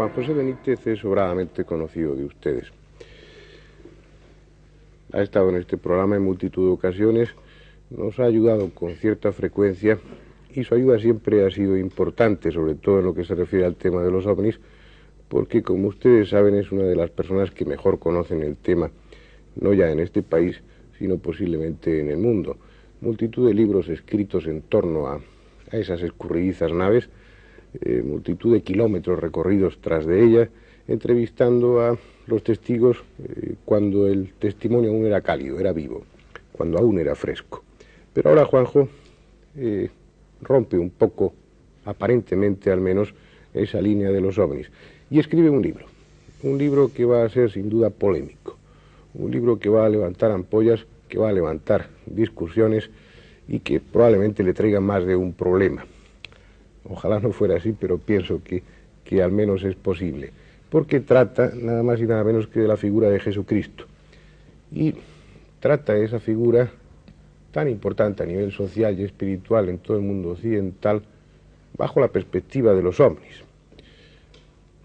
Juan José Benítez es sobradamente conocido de ustedes. Ha estado en este programa en multitud de ocasiones, nos ha ayudado con cierta frecuencia y su ayuda siempre ha sido importante, sobre todo en lo que se refiere al tema de los ovnis, porque como ustedes saben es una de las personas que mejor conocen el tema, no ya en este país, sino posiblemente en el mundo. Multitud de libros escritos en torno a esas escurridizas naves, multitud de kilómetros recorridos tras de ellas, entrevistando a los testigos cuando el testimonio aún era cálido, era vivo, cuando aún era fresco. Pero ahora Juanjo rompe un poco, aparentemente al menos, esa línea de los ovnis y escribe un libro que va a ser sin duda polémico, un libro que va a levantar ampollas, que va a levantar discusiones y que probablemente le traiga más de un problema. Ojalá no fuera así, pero pienso que al menos es posible, porque trata nada más y nada menos que de la figura de Jesucristo. Y trata esa figura tan importante a nivel social y espiritual en todo el mundo occidental bajo la perspectiva de los ovnis.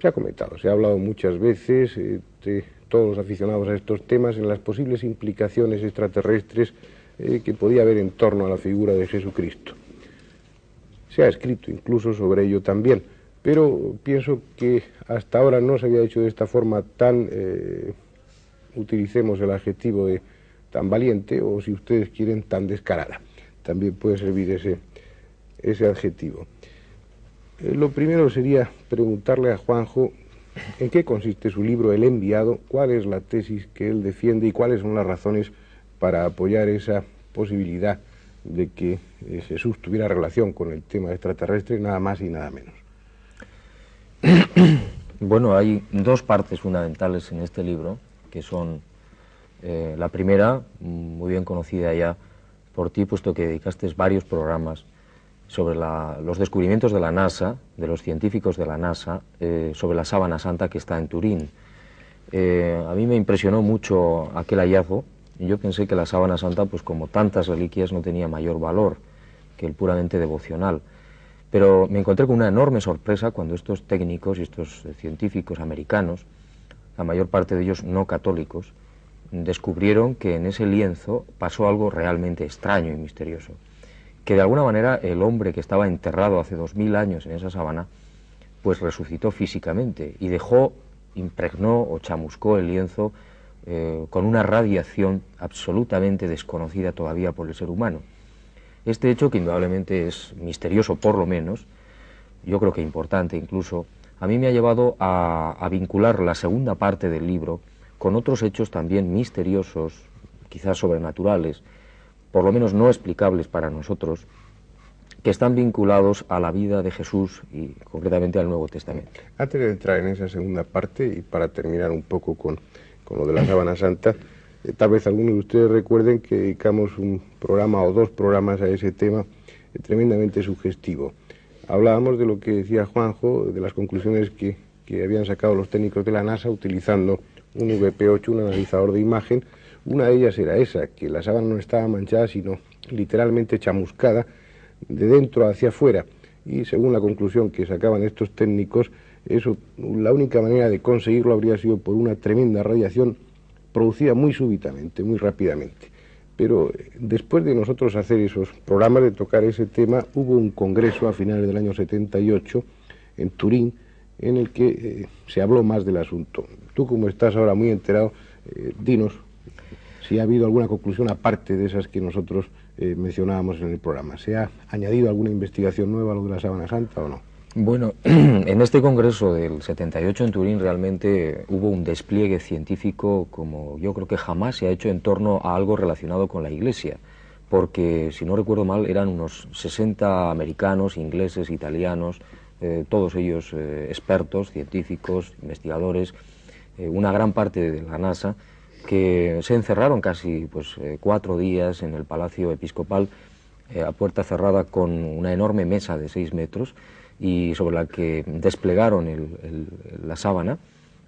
Se ha comentado, se ha hablado muchas veces de todos los aficionados a estos temas en las posibles implicaciones extraterrestres que podía haber en torno a la figura de Jesucristo. Se ha escrito incluso sobre ello también, pero pienso que hasta ahora no se había hecho de esta forma tan, utilicemos el adjetivo de tan valiente, o si ustedes quieren, tan descarada. También puede servir ese adjetivo. Lo primero sería preguntarle a Juanjo en qué consiste su libro El Enviado, cuál es la tesis que él defiende y cuáles son las razones para apoyar esa posibilidad de que Jesús tuviera relación con el tema extraterrestre, nada más y nada menos. Bueno, hay dos partes fundamentales en este libro, que son la primera, muy bien conocida ya por ti, puesto que dedicaste varios programas sobre los descubrimientos de la NASA, de los científicos de la NASA, sobre la Sábana Santa que está en Turín. A mí me impresionó mucho aquel hallazgo. Yo pensé que la Sábana Santa, pues como tantas reliquias, no tenía mayor valor que el puramente devocional. Pero me encontré con una enorme sorpresa cuando estos técnicos y estos científicos americanos, la mayor parte de ellos no católicos, descubrieron que en ese lienzo pasó algo realmente extraño y misterioso. Que de alguna manera el hombre que estaba enterrado hace 2000 años en esa sábana, pues resucitó físicamente y impregnó o chamuscó el lienzo con una radiación absolutamente desconocida todavía por el ser humano. Este hecho, que indudablemente es misterioso por lo menos, yo creo que importante incluso, a mí me ha llevado a vincular la segunda parte del libro con otros hechos también misteriosos, quizás sobrenaturales, por lo menos no explicables para nosotros, que están vinculados a la vida de Jesús y concretamente al Nuevo Testamento. Antes de entrar en esa segunda parte y para terminar un poco con lo de la Sábana Santa, tal vez algunos de ustedes recuerden que dedicamos un programa o dos programas a ese tema tremendamente sugestivo. Hablábamos de lo que decía Juanjo, de las conclusiones que habían sacado los técnicos de la NASA utilizando un VP8, un analizador de imagen. Una de ellas era esa, que la sábana no estaba manchada, sino literalmente chamuscada de dentro hacia afuera. Y según la conclusión que sacaban estos técnicos, eso, la única manera de conseguirlo habría sido por una tremenda radiación producida muy súbitamente, muy rápidamente. Pero después de nosotros hacer esos programas, de tocar ese tema, hubo un congreso a finales del año 78 en Turín, en el que se habló más del asunto. Tú, como estás ahora muy enterado, dinos si ha habido alguna conclusión aparte de esas que nosotros mencionábamos en el programa. ¿Se ha añadido alguna investigación nueva a lo de la Sábana Santa o no? Bueno, en este congreso del 78 en Turín realmente hubo un despliegue científico como yo creo que jamás se ha hecho en torno a algo relacionado con la Iglesia, porque si no recuerdo mal eran unos 60 americanos, ingleses, italianos, todos ellos expertos, científicos, investigadores, una gran parte de la NASA, que se encerraron casi 4 días en el Palacio Episcopal a puerta cerrada con una enorme mesa de 6 metros y sobre la que desplegaron la sábana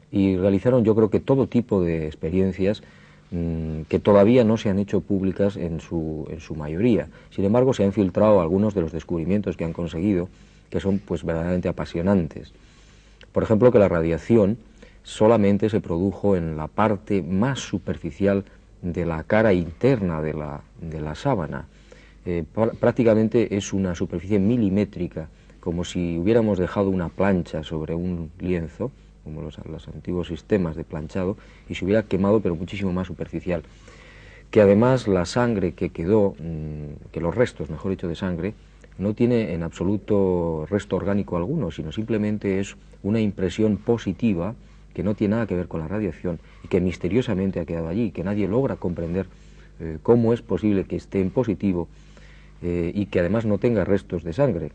y realizaron yo creo que todo tipo de experiencias que todavía no se han hecho públicas en su mayoría. Sin embargo, se han filtrado algunos de los descubrimientos que han conseguido, que son pues verdaderamente apasionantes. Por ejemplo, que la radiación solamente se produjo en la parte más superficial de la cara interna de la sábana. Prácticamente es una superficie milimétrica, como si hubiéramos dejado una plancha sobre un lienzo, como los antiguos sistemas de planchado, y se hubiera quemado, pero muchísimo más superficial. Que además la sangre que quedó, que los restos, mejor dicho, de sangre, no tiene en absoluto resto orgánico alguno, sino simplemente es una impresión positiva que no tiene nada que ver con la radiación y que misteriosamente ha quedado allí, que nadie logra comprender cómo es posible que esté en positivo y que además no tenga restos de sangre.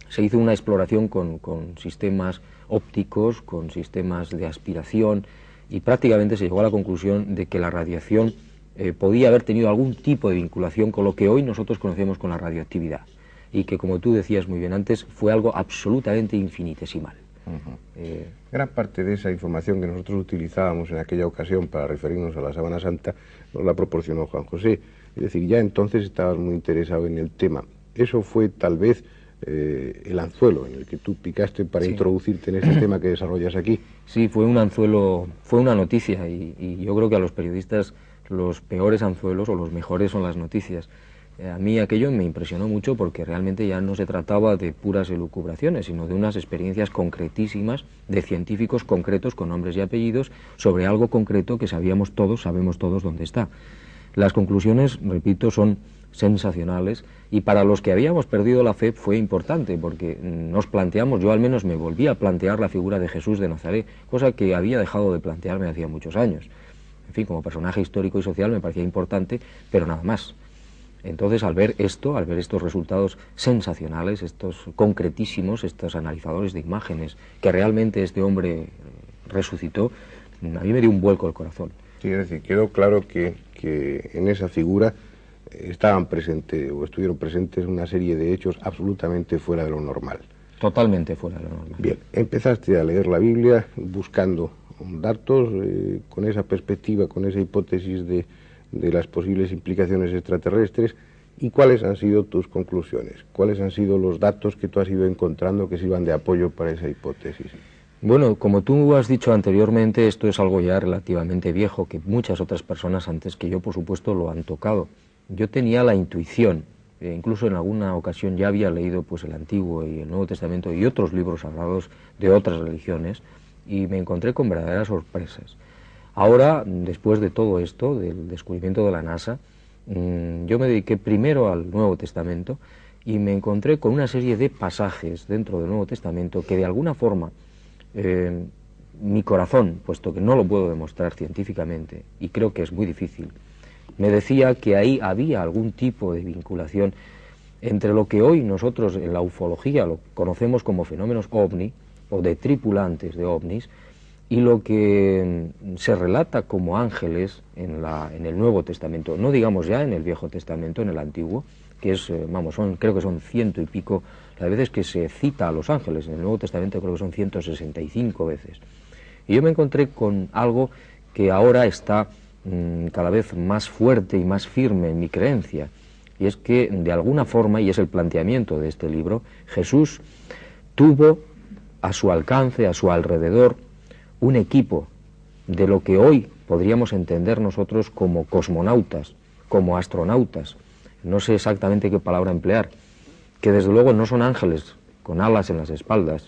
Se hizo una exploración con sistemas ópticos, con sistemas de aspiración, y prácticamente se llegó a la conclusión de que la radiación podía haber tenido algún tipo de vinculación con lo que hoy nosotros conocemos con la radioactividad, y que, como tú decías muy bien antes, fue algo absolutamente infinitesimal. Gran parte de esa información que nosotros utilizábamos en aquella ocasión para referirnos a la Sábana Santa nos la proporcionó Juan José. Es decir, ya entonces estabas muy interesado en el tema. Eso fue tal vez el anzuelo en el que tú picaste para introducirte en este tema que desarrollas aquí. Sí, fue un anzuelo, fue una noticia, y yo creo que a los periodistas los peores anzuelos o los mejores son las noticias. A mí aquello me impresionó mucho porque realmente ya no se trataba de puras elucubraciones, sino de unas experiencias concretísimas de científicos concretos con nombres y apellidos sobre algo concreto que sabemos todos dónde está. Las conclusiones, repito, son sensacionales, y para los que habíamos perdido la fe fue importante porque nos planteamos, yo al menos me volví a plantear la figura de Jesús de Nazaret, cosa que había dejado de plantearme hacía muchos años. En fin, como personaje histórico y social me parecía importante, pero nada más. Entonces, al ver estos resultados sensacionales, estos concretísimos, estos analizadores de imágenes, que realmente este hombre resucitó, a mí me dio un vuelco el corazón. Sí, es decir, quedó claro que en esa figura estaban presentes o estuvieron presentes una serie de hechos absolutamente fuera de lo normal. Totalmente fuera de lo normal. Bien, empezaste a leer la Biblia buscando datos con esa perspectiva, con esa hipótesis de las posibles implicaciones extraterrestres. ¿Y cuáles han sido tus conclusiones? ¿Cuáles han sido los datos que tú has ido encontrando que sirvan de apoyo para esa hipótesis? Bueno, como tú has dicho anteriormente, esto es algo ya relativamente viejo, que muchas otras personas antes que yo, por supuesto, lo han tocado. Yo tenía la intuición, incluso en alguna ocasión ya había leído pues el Antiguo y el Nuevo Testamento y otros libros sagrados de otras religiones, y me encontré con verdaderas sorpresas. Ahora, después de todo esto, del descubrimiento de la NASA, yo me dediqué primero al Nuevo Testamento y me encontré con una serie de pasajes dentro del Nuevo Testamento que de alguna forma mi corazón, puesto que no lo puedo demostrar científicamente y creo que es muy difícil, me decía que ahí había algún tipo de vinculación entre lo que hoy nosotros en la ufología lo conocemos como fenómenos ovni o de tripulantes de ovnis, y lo que se relata como ángeles en el Nuevo Testamento, no digamos ya en el Viejo Testamento, en el Antiguo, que es, creo que son 100 y pico las veces que se cita a los ángeles. En el Nuevo Testamento creo que son 165 veces. Y yo me encontré con algo que ahora está cada vez más fuerte y más firme en mi creencia, y es que de alguna forma, y es el planteamiento de este libro, Jesús tuvo a su alcance, a su alrededor, un equipo de lo que hoy podríamos entender nosotros como cosmonautas, como astronautas, no sé exactamente qué palabra emplear, que desde luego no son ángeles con alas en las espaldas,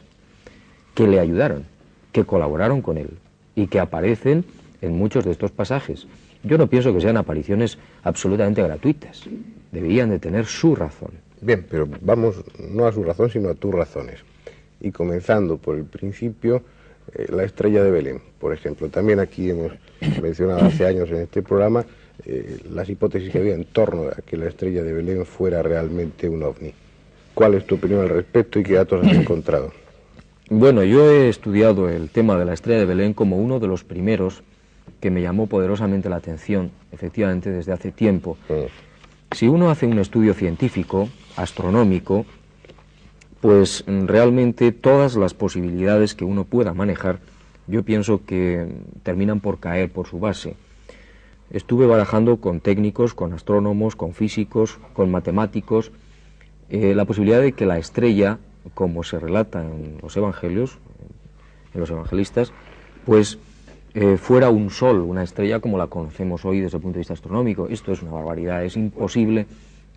que le ayudaron, que colaboraron con él y que aparecen en muchos de estos pasajes. Yo no pienso que sean apariciones absolutamente gratuitas, deberían de tener su razón. Bien, pero vamos no a su razón, sino a tus razones. Y comenzando por el principio, la estrella de Belén, por ejemplo. También aquí hemos mencionado hace años en este programa las hipótesis que había en torno a que la estrella de Belén fuera realmente un ovni. ¿Cuál es tu opinión al respecto y qué datos has encontrado? Bueno, yo he estudiado el tema de la estrella de Belén como uno de los primeros que me llamó poderosamente la atención, efectivamente, desde hace tiempo. Si uno hace un estudio científico, astronómico, pues realmente todas las posibilidades que uno pueda manejar, yo pienso que terminan por caer por su base. Estuve barajando con técnicos, con astrónomos, con físicos, con matemáticos, la posibilidad de que la estrella, como se relata en los evangelios, en los evangelistas, pues fuera un sol, una estrella como la conocemos hoy desde el punto de vista astronómico. Esto es una barbaridad, es imposible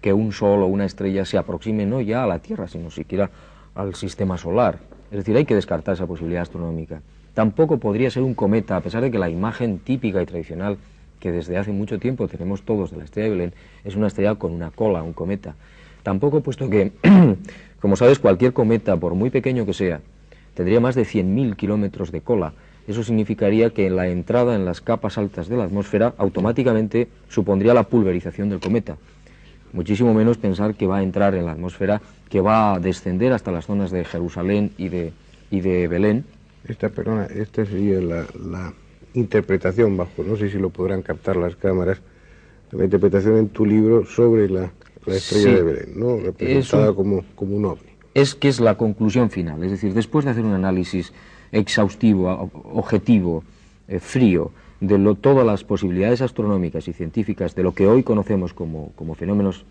que un sol o una estrella se aproxime no ya a la Tierra, sino siquiera al sistema solar. Es decir, hay que descartar esa posibilidad astronómica. Tampoco podría ser un cometa, a pesar de que la imagen típica y tradicional que desde hace mucho tiempo tenemos todos de la estrella de Belén es una estrella con una cola, un cometa. Tampoco, puesto que, como sabes, cualquier cometa, por muy pequeño que sea, tendría más de 100.000 kilómetros de cola. Eso significaría que la entrada en las capas altas de la atmósfera automáticamente supondría la pulverización del cometa. Muchísimo menos pensar que va a entrar en la atmósfera, que va a descender hasta las zonas de Jerusalén y de Belén. Esta sería la interpretación bajo, no sé si lo podrán captar las cámaras, la interpretación en tu libro sobre la estrella de Belén, ¿no? Representada como un ovni. Es que es la conclusión final, es decir, después de hacer un análisis exhaustivo, objetivo, frío, de todas las posibilidades astronómicas y científicas de lo que hoy conocemos como fenómenos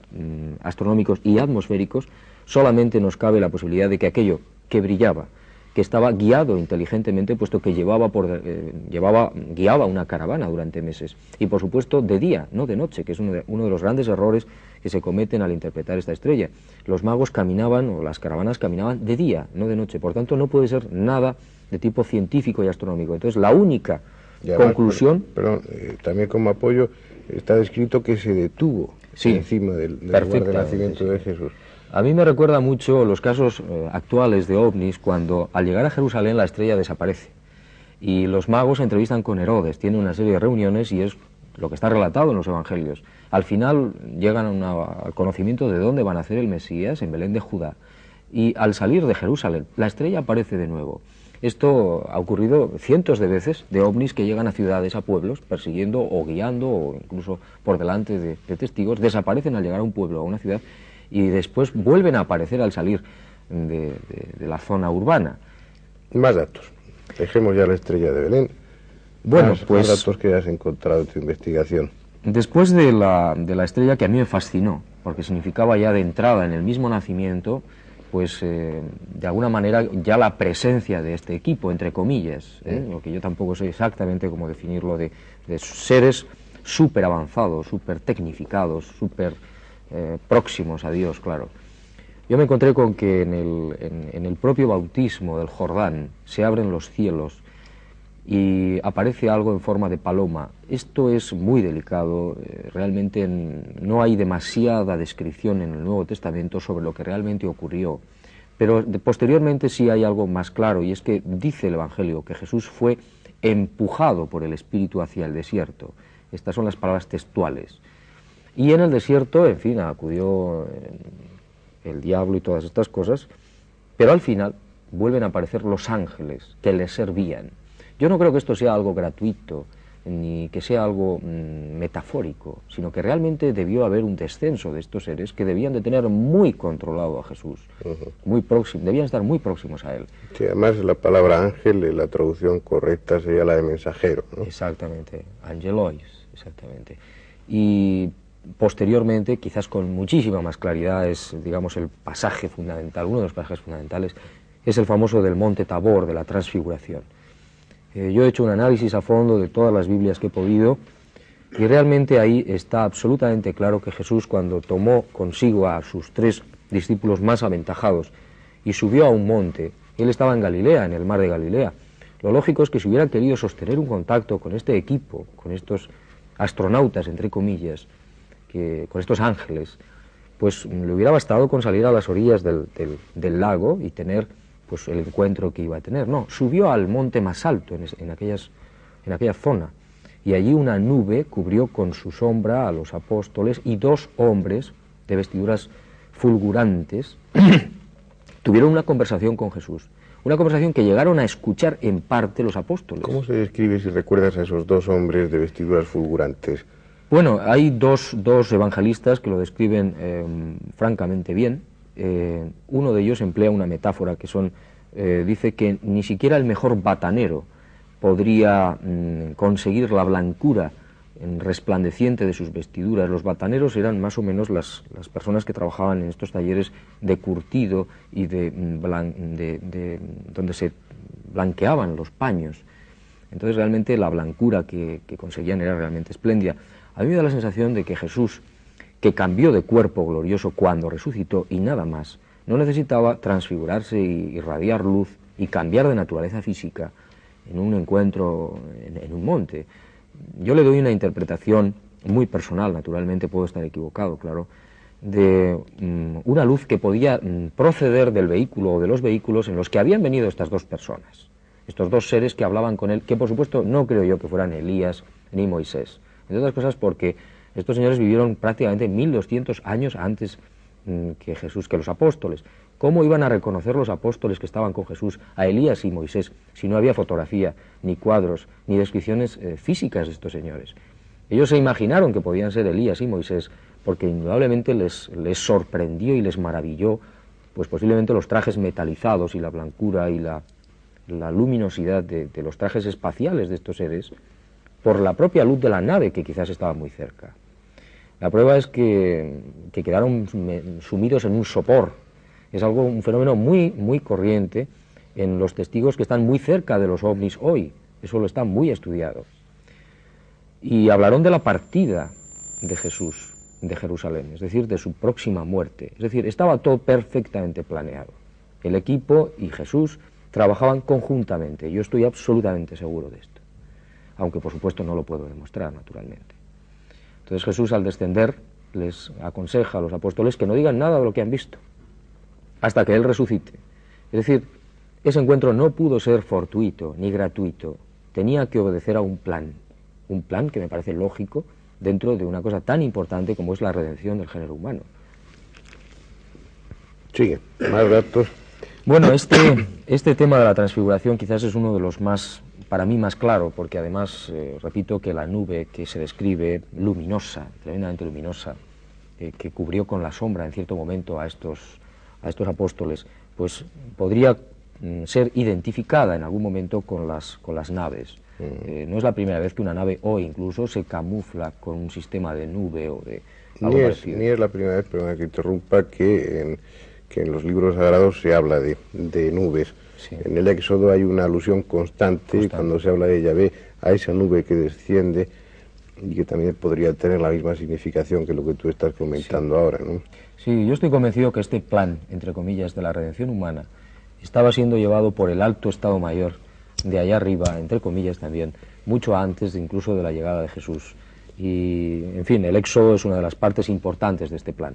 astronómicos y atmosféricos, solamente nos cabe la posibilidad de que aquello que brillaba, que estaba guiado inteligentemente, puesto que guiaba una caravana durante meses, y por supuesto de día, no de noche, que es uno de los grandes errores que se cometen al interpretar esta estrella. Los magos caminaban, o las caravanas caminaban de día, no de noche, por tanto no puede ser nada de tipo científico y astronómico. Entonces la única conclusión... También como apoyo está descrito que se detuvo encima del lugar de nacimiento de Jesús. A mí me recuerda mucho los casos actuales de ovnis, cuando al llegar a Jerusalén la estrella desaparece y los magos se entrevistan con Herodes, tienen una serie de reuniones y es lo que está relatado en los evangelios. Al final llegan al conocimiento de dónde va a nacer el Mesías, en Belén de Judá, y al salir de Jerusalén la estrella aparece de nuevo. Esto ha ocurrido cientos de veces, de ovnis que llegan a ciudades, a pueblos, persiguiendo o guiando o incluso por delante de testigos, desaparecen al llegar a un pueblo, a una ciudad, y después vuelven a aparecer al salir de la zona urbana. Más datos. Dejemos ya la estrella de Belén. Bueno, pues más datos que has encontrado en tu investigación. Después de la estrella, que a mí me fascinó, porque significaba ya de entrada en el mismo nacimiento, pues de alguna manera ya la presencia de este equipo, entre comillas, lo que yo tampoco sé exactamente cómo definirlo, de seres súper avanzados, súper tecnificados, súper próximos a Dios, claro. Yo me encontré con que en el propio bautismo del Jordán se abren los cielos y aparece algo en forma de paloma. Esto es muy delicado, realmente no hay demasiada descripción en el Nuevo Testamento sobre lo que realmente ocurrió, pero posteriormente sí hay algo más claro, y es que dice el Evangelio que Jesús fue empujado por el Espíritu hacia el desierto. Estas son las palabras textuales. Y en el desierto, en fin, acudió el diablo y todas estas cosas, pero al final vuelven a aparecer los ángeles que le servían. Yo no creo que esto sea algo gratuito, ni que sea algo metafórico, sino que realmente debió haber un descenso de estos seres que debían de tener muy controlado a Jesús, muy próximo, debían estar muy próximos a él. Sí, además la palabra ángel, la traducción correcta sería la de mensajero, ¿no? Exactamente, angelois, exactamente. Y posteriormente, quizás con muchísima más claridad, es, digamos, el pasaje fundamental, uno de los pasajes fundamentales, es el famoso del Monte Tabor, de la Transfiguración. Yo he hecho un análisis a fondo de todas las Biblias que he podido, y realmente ahí está absolutamente claro que Jesús, cuando tomó consigo a sus 3 discípulos más aventajados y subió a un monte, él estaba en Galilea, en el mar de Galilea. Lo lógico es que si hubiera querido sostener un contacto con este equipo, con estos astronautas, entre comillas, con estos ángeles, pues le hubiera bastado con salir a las orillas del lago y tener pues el encuentro que iba a tener. No, subió al monte más alto en aquella zona, y allí una nube cubrió con su sombra a los apóstoles, y 2 hombres de vestiduras fulgurantes tuvieron una conversación con Jesús, una conversación que llegaron a escuchar en parte los apóstoles. ¿Cómo se describe, si recuerdas, a esos 2 hombres de vestiduras fulgurantes? Bueno, hay dos evangelistas que lo describen francamente bien. Uno de ellos emplea una metáfora que dice que ni siquiera el mejor batanero podría conseguir la blancura resplandeciente de sus vestiduras. Los bataneros eran más o menos las personas que trabajaban en estos talleres de curtido y donde se blanqueaban los paños. Entonces realmente la blancura que conseguían era realmente espléndida. A mí me da la sensación de que Jesús, que cambió de cuerpo glorioso cuando resucitó y nada más, no necesitaba transfigurarse y irradiar luz y cambiar de naturaleza física en un encuentro en un monte. Yo le doy una interpretación muy personal, naturalmente puedo estar equivocado, claro, de una luz que podía proceder del vehículo o de los vehículos en los que habían venido estas dos personas, estos dos seres que hablaban con él, que por supuesto no creo yo que fueran Elías ni Moisés, entre otras cosas porque estos señores vivieron prácticamente 1200 años antes que Jesús, que los apóstoles. ¿Cómo iban a reconocer los apóstoles que estaban con Jesús a Elías y Moisés si no había fotografía, ni cuadros, ni descripciones físicas de estos señores? Ellos se imaginaron que podían ser Elías y Moisés porque indudablemente les sorprendió y les maravilló, pues posiblemente los trajes metalizados y la blancura y la luminosidad de los trajes espaciales de estos seres por la propia luz de la nave que quizás estaba muy cerca. La prueba es que quedaron sumidos en un sopor. Es un fenómeno muy corriente en los testigos que están muy cerca de los ovnis hoy. Eso lo está muy estudiado. Y hablaron de la partida de Jesús de Jerusalén, es decir, de su próxima muerte. Es decir, estaba todo perfectamente planeado. El equipo y Jesús trabajaban conjuntamente. Yo estoy absolutamente seguro de esto. Aunque, por supuesto, no lo puedo demostrar, naturalmente. Entonces Jesús, al descender, les aconseja a los apóstoles que no digan nada de lo que han visto, hasta que Él resucite. Es decir, ese encuentro no pudo ser fortuito ni gratuito, tenía que obedecer a un plan que me parece lógico dentro de una cosa tan importante como es la redención del género humano. Sigue, más datos. Bueno, este tema de la transfiguración quizás es uno de los más, para mí, más claro, porque además, repito, que la nube que se describe luminosa, tremendamente luminosa, que cubrió con la sombra en cierto momento a estos apóstoles, pues podría ser identificada en algún momento con las naves. No es la primera vez que una nave hoy incluso se camufla con un sistema de nube o de algo parecido. Ni es la primera vez, perdona que interrumpa, que en los libros sagrados se habla de nubes. Sí. En el Éxodo hay una alusión constante cuando se habla de Yahvé a esa nube que desciende y que también podría tener la misma significación que lo que tú estás comentando ahora, ¿no? Sí, yo estoy convencido que este plan, entre comillas, de la redención humana estaba siendo llevado por el alto Estado Mayor de allá arriba, entre comillas también, mucho antes incluso de la llegada de Jesús. Y, en fin, el Éxodo es una de las partes importantes de este plan.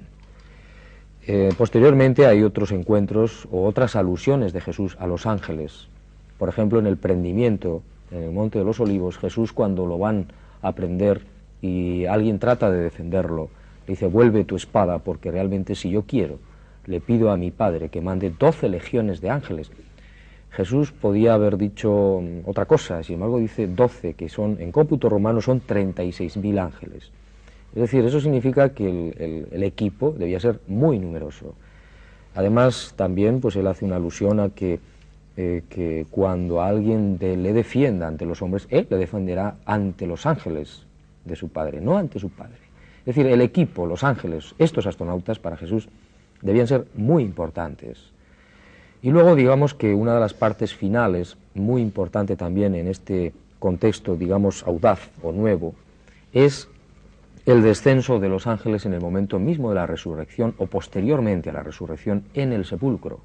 Posteriormente hay otros encuentros o otras alusiones de Jesús a los ángeles. Por ejemplo, en el prendimiento, en el Monte de los Olivos, Jesús, cuando lo van a prender y alguien trata de defenderlo, le dice: vuelve tu espada, porque realmente si yo quiero, le pido a mi Padre que mande 12 legiones de ángeles. Jesús podía haber dicho otra cosa, sin embargo dice 12, que son, en cómputo romano, son 36.000 ángeles. Es decir, eso significa que el equipo debía ser muy numeroso. Además, también pues él hace una alusión a que cuando alguien le defienda ante los hombres, él le defenderá ante los ángeles de su Padre, no ante su Padre. Es decir, el equipo, los ángeles, estos astronautas para Jesús debían ser muy importantes. Y luego, digamos que una de las partes finales, muy importante también en este contexto, digamos, audaz o nuevo, es el descenso de los ángeles en el momento mismo de la resurrección o posteriormente a la resurrección en el sepulcro.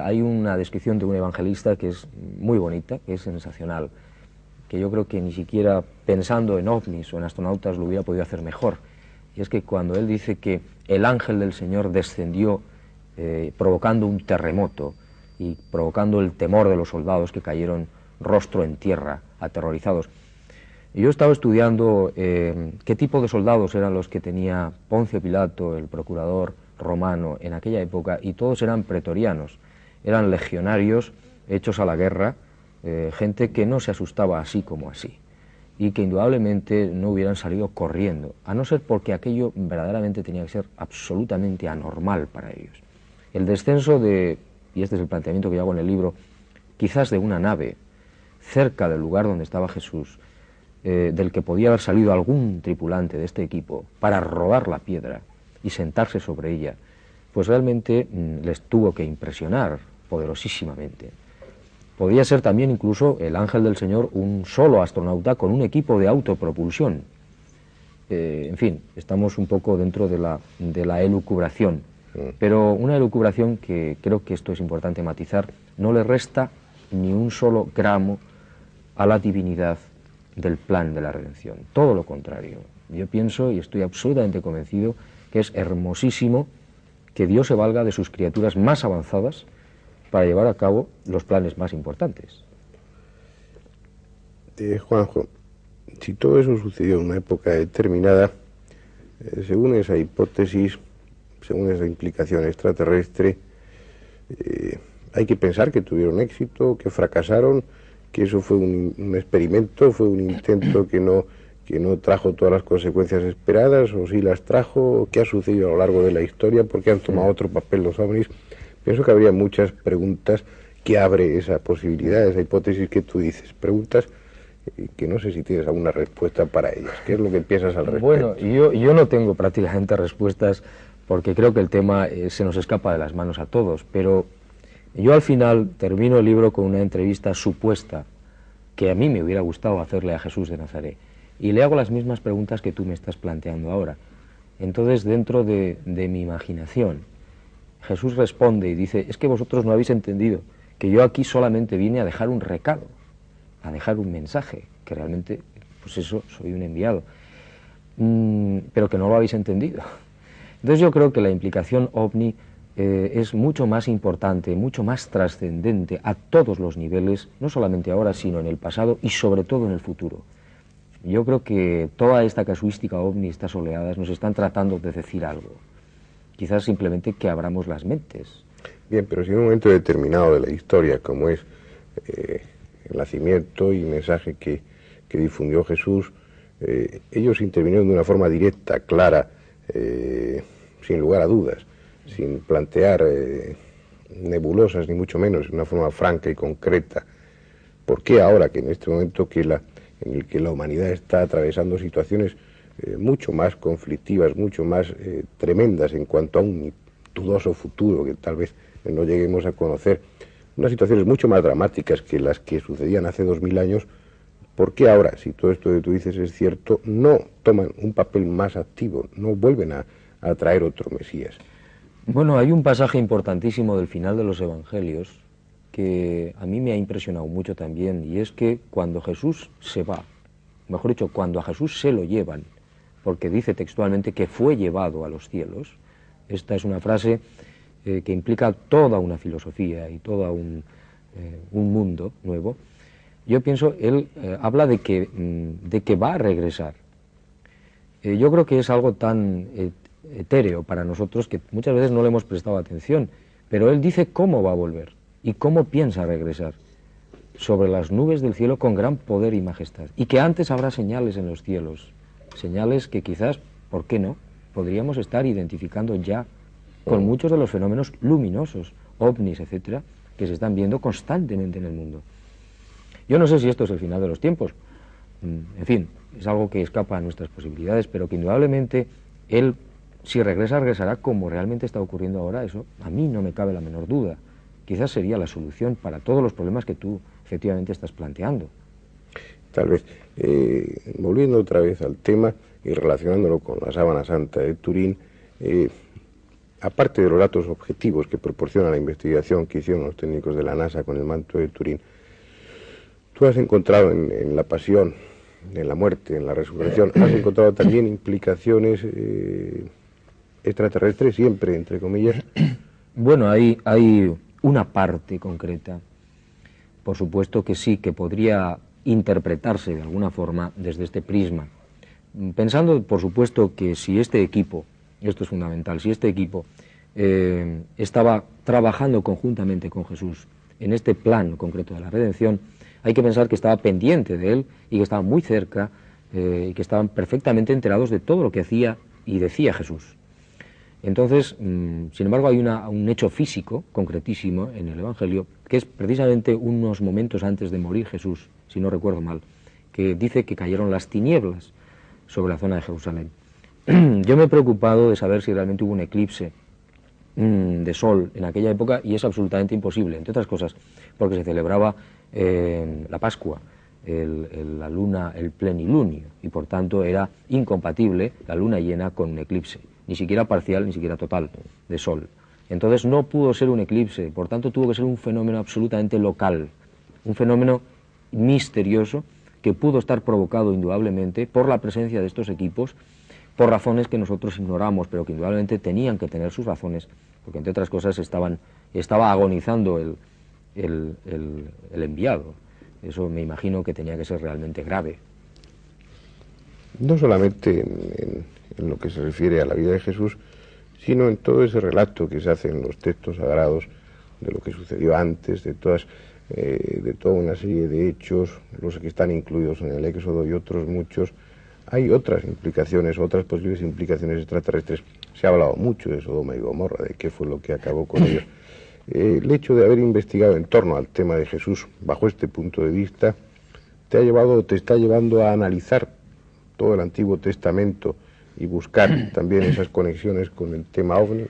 Hay una descripción de un evangelista que es muy bonita, que es sensacional, que yo creo que ni siquiera pensando en ovnis o en astronautas lo hubiera podido hacer mejor. Y es que cuando él dice que el ángel del Señor descendió provocando un terremoto y provocando el temor de los soldados que cayeron rostro en tierra, aterrorizados. Y yo estaba estudiando qué tipo de soldados eran los que tenía Poncio Pilato, el procurador romano, en aquella época, y todos eran pretorianos, eran legionarios hechos a la guerra, gente que no se asustaba así como así, y que indudablemente no hubieran salido corriendo, a no ser porque aquello verdaderamente tenía que ser absolutamente anormal para ellos. El descenso y este es el planteamiento que yo hago en el libro, quizás de una nave cerca del lugar donde estaba Jesús, del que podía haber salido algún tripulante de este equipo para robar la piedra y sentarse sobre ella, pues realmente les tuvo que impresionar poderosísimamente. Podría ser también incluso el ángel del Señor un solo astronauta con un equipo de autopropulsión. En fin, estamos un poco dentro de la elucubración, pero una elucubración que creo que esto es importante matizar, no le resta ni un solo gramo a la divinidad del plan de la redención. Todo lo contrario. Yo pienso y estoy absolutamente convencido que es hermosísimo que Dios se valga de sus criaturas más avanzadas para llevar a cabo los planes más importantes. Juanjo, si todo eso sucedió en una época determinada, según esa hipótesis, según esa implicación extraterrestre, hay que pensar que tuvieron éxito, que fracasaron, que eso fue un experimento, fue un intento que no trajo todas las consecuencias esperadas, o sí las trajo, qué ha sucedido a lo largo de la historia, por qué han tomado otro papel los ovnis. Pienso que habría muchas preguntas que abre esa posibilidad, esa hipótesis que tú dices, preguntas que no sé si tienes alguna respuesta para ellas. ¿Qué es lo que piensas al respecto? Bueno, yo no tengo prácticamente respuestas porque creo que el tema se nos escapa de las manos a todos, pero yo al final termino el libro con una entrevista supuesta que a mí me hubiera gustado hacerle a Jesús de Nazaret y le hago las mismas preguntas que tú me estás planteando ahora. Entonces, dentro de mi imaginación, Jesús responde y dice, es que vosotros no habéis entendido que yo aquí solamente vine a dejar un recado, a dejar un mensaje, que realmente, pues eso, soy un enviado, pero que no lo habéis entendido. Entonces yo creo que la implicación ovni es mucho más importante, mucho más trascendente a todos los niveles, no solamente ahora, sino en el pasado y sobre todo en el futuro. Yo creo que toda esta casuística ovni, estas oleadas, nos están tratando de decir algo. Quizás simplemente que abramos las mentes. Bien, pero si en un momento determinado de la historia, como es el nacimiento y mensaje que difundió Jesús, ellos intervinieron de una forma directa, clara, sin lugar a dudas, sin plantear nebulosas, ni mucho menos, de una forma franca y concreta. ¿Por qué ahora, que en este momento en el que la humanidad está atravesando situaciones mucho más conflictivas, mucho más tremendas en cuanto a un dudoso futuro que tal vez no lleguemos a conocer, unas situaciones mucho más dramáticas que las que sucedían hace 2000 años, ¿por qué ahora, si todo esto que tú dices es cierto, no toman un papel más activo, no vuelven a traer otro Mesías? Bueno, hay un pasaje importantísimo del final de los Evangelios que a mí me ha impresionado mucho también, y es que cuando Jesús se va, mejor dicho, cuando a Jesús se lo llevan, porque dice textualmente que fue llevado a los cielos, esta es una frase que implica toda una filosofía y todo un mundo nuevo. Yo pienso, él habla de que va a regresar. Yo creo que es algo tan etéreo para nosotros que muchas veces no le hemos prestado atención, pero él dice cómo va a volver y cómo piensa regresar, sobre las nubes del cielo con gran poder y majestad, y que antes habrá señales en los cielos, señales que quizás, ¿por qué no?, podríamos estar identificando ya con muchos de los fenómenos luminosos, ovnis, etcétera, que se están viendo constantemente en el mundo. Yo no sé si esto es el final de los tiempos, en fin, es algo que escapa a nuestras posibilidades, pero que indudablemente él, si regresa, regresará como realmente está ocurriendo ahora. Eso a mí no me cabe la menor duda. Quizás sería la solución para todos los problemas que tú efectivamente estás planteando. Tal vez, volviendo otra vez al tema y relacionándolo con la sábana santa de Turín, aparte de los datos objetivos que proporciona la investigación que hicieron los técnicos de la NASA con el manto de Turín, tú has encontrado en la pasión, en la muerte, en la resurrección, has encontrado también implicaciones extraterrestres, siempre, entre comillas. Bueno, hay una parte concreta, por supuesto que sí, que podría interpretarse de alguna forma desde este prisma, pensando, por supuesto, que si este equipo, esto es fundamental, si este equipo estaba trabajando conjuntamente con Jesús en este plan concreto de la redención, hay que pensar que estaba pendiente de él y que estaba muy cerca y que estaban perfectamente enterados de todo lo que hacía y decía Jesús. Entonces, sin embargo, hay un hecho físico concretísimo en el Evangelio, que es precisamente unos momentos antes de morir Jesús, si no recuerdo mal, que dice que cayeron las tinieblas sobre la zona de Jerusalén. Yo me he preocupado de saber si realmente hubo un eclipse de sol en aquella época y es absolutamente imposible, entre otras cosas, porque se celebraba la Pascua, la luna, el plenilunio, y por tanto era incompatible la luna llena con un eclipse, ni siquiera parcial, ni siquiera total, de sol. Entonces no pudo ser un eclipse, por tanto tuvo que ser un fenómeno absolutamente local, un fenómeno misterioso que pudo estar provocado indudablemente por la presencia de estos equipos, por razones que nosotros ignoramos, pero que indudablemente tenían que tener sus razones, porque entre otras cosas estaba agonizando el enviado. Eso me imagino que tenía que ser realmente grave. No solamente en lo que se refiere a la vida de Jesús, sino en todo ese relato que se hace en los textos sagrados de lo que sucedió antes, de toda una serie de hechos, los que están incluidos en el Éxodo y otros muchos. Hay otras implicaciones, otras posibles implicaciones extraterrestres. Se ha hablado mucho de Sodoma y Gomorra, de qué fue lo que acabó con ellos. El hecho de haber investigado en torno al tema de Jesús bajo este punto de vista te está llevando a analizar todo el Antiguo Testamento y buscar también esas conexiones con el tema OVNI.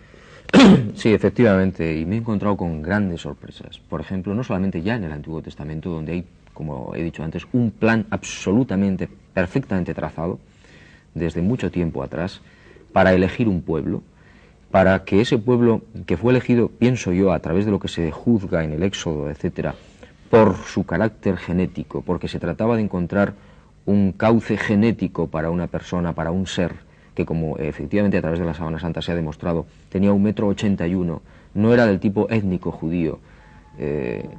Sí, efectivamente, y me he encontrado con grandes sorpresas. Por ejemplo, no solamente ya en el Antiguo Testamento, donde hay, como he dicho antes, un plan absolutamente, perfectamente trazado, desde mucho tiempo atrás, para elegir un pueblo, para que ese pueblo, que fue elegido, pienso yo, a través de lo que se juzga en el Éxodo, etcétera, por su carácter genético, porque se trataba de encontrar un cauce genético para una persona, para un ser, que como efectivamente a través de la Sábana Santa se ha demostrado, tenía 1,81 m, no era del tipo étnico judío,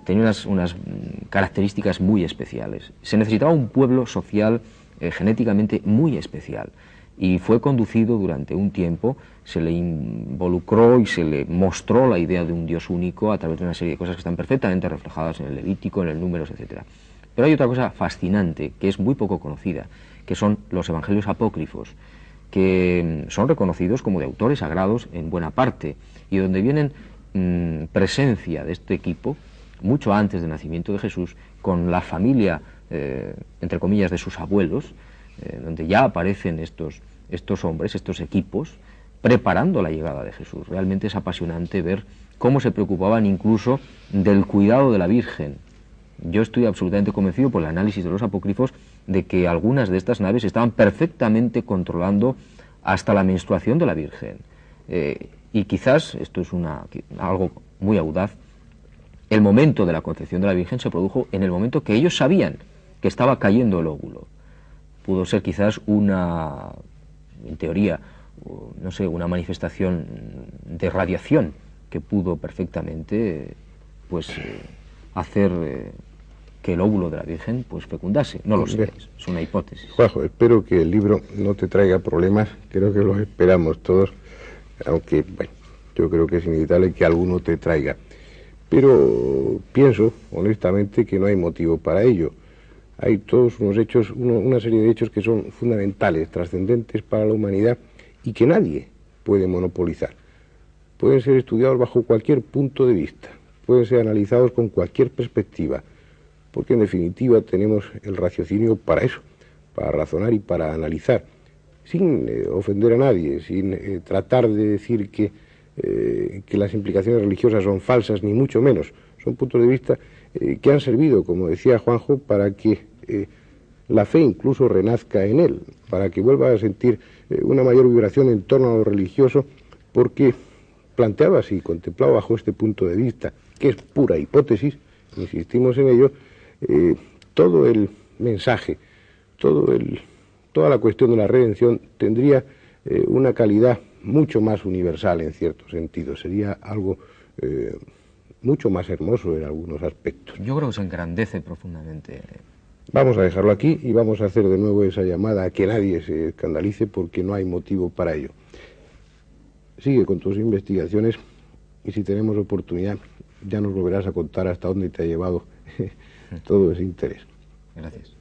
tenía unas características muy especiales. Se necesitaba un pueblo social genéticamente muy especial, y fue conducido durante un tiempo, se le involucró y se le mostró la idea de un Dios único a través de una serie de cosas que están perfectamente reflejadas en el Levítico, en el Números, etc. Pero hay otra cosa fascinante, que es muy poco conocida, que son los evangelios apócrifos, que son reconocidos como de autores sagrados en buena parte, y donde vienen presencia de este equipo, mucho antes del nacimiento de Jesús, con la familia, entre comillas, de sus abuelos, donde ya aparecen estos hombres, estos equipos, preparando la llegada de Jesús. Realmente es apasionante ver cómo se preocupaban incluso del cuidado de la Virgen. Yo estoy absolutamente convencido por el análisis de los apócrifos de que algunas de estas naves estaban perfectamente controlando hasta la menstruación de la Virgen. Y quizás, esto es algo muy audaz, el momento de la concepción de la Virgen se produjo en el momento que ellos sabían que estaba cayendo el óvulo. Pudo ser quizás en teoría, no sé, una manifestación de radiación que pudo perfectamente hacer que el óvulo de la Virgen fecundase. No lo sé, es una hipótesis. Juanjo, espero que el libro no te traiga problemas, creo que los esperamos todos, aunque bueno, yo creo que es inevitable que alguno te traiga. Pero pienso, honestamente, que no hay motivo para ello. Hay todos unos hechos, una serie de hechos que son fundamentales, trascendentes para la humanidad y que nadie puede monopolizar. Pueden ser estudiados bajo cualquier punto de vista, pueden ser analizados con cualquier perspectiva, porque en definitiva tenemos el raciocinio para eso, para razonar y para analizar, sin ofender a nadie, sin tratar de decir que las implicaciones religiosas son falsas, ni mucho menos. Son puntos de vista que han servido, como decía Juanjo, para que la fe incluso renazca en él, para que vuelva a sentir una mayor vibración en torno a lo religioso, porque planteaba así, contemplaba bajo este punto de vista, que es pura hipótesis, insistimos en ello, todo el mensaje, toda la cuestión de la redención tendría una calidad mucho más universal en cierto sentido, sería algo mucho más hermoso en algunos aspectos. Yo creo que se engrandece profundamente. Vamos a dejarlo aquí y vamos a hacer de nuevo esa llamada a que nadie se escandalice porque no hay motivo para ello. Sigue con tus investigaciones y si tenemos oportunidad ya nos volverás a contar hasta dónde te ha llevado todo ese interés. Gracias.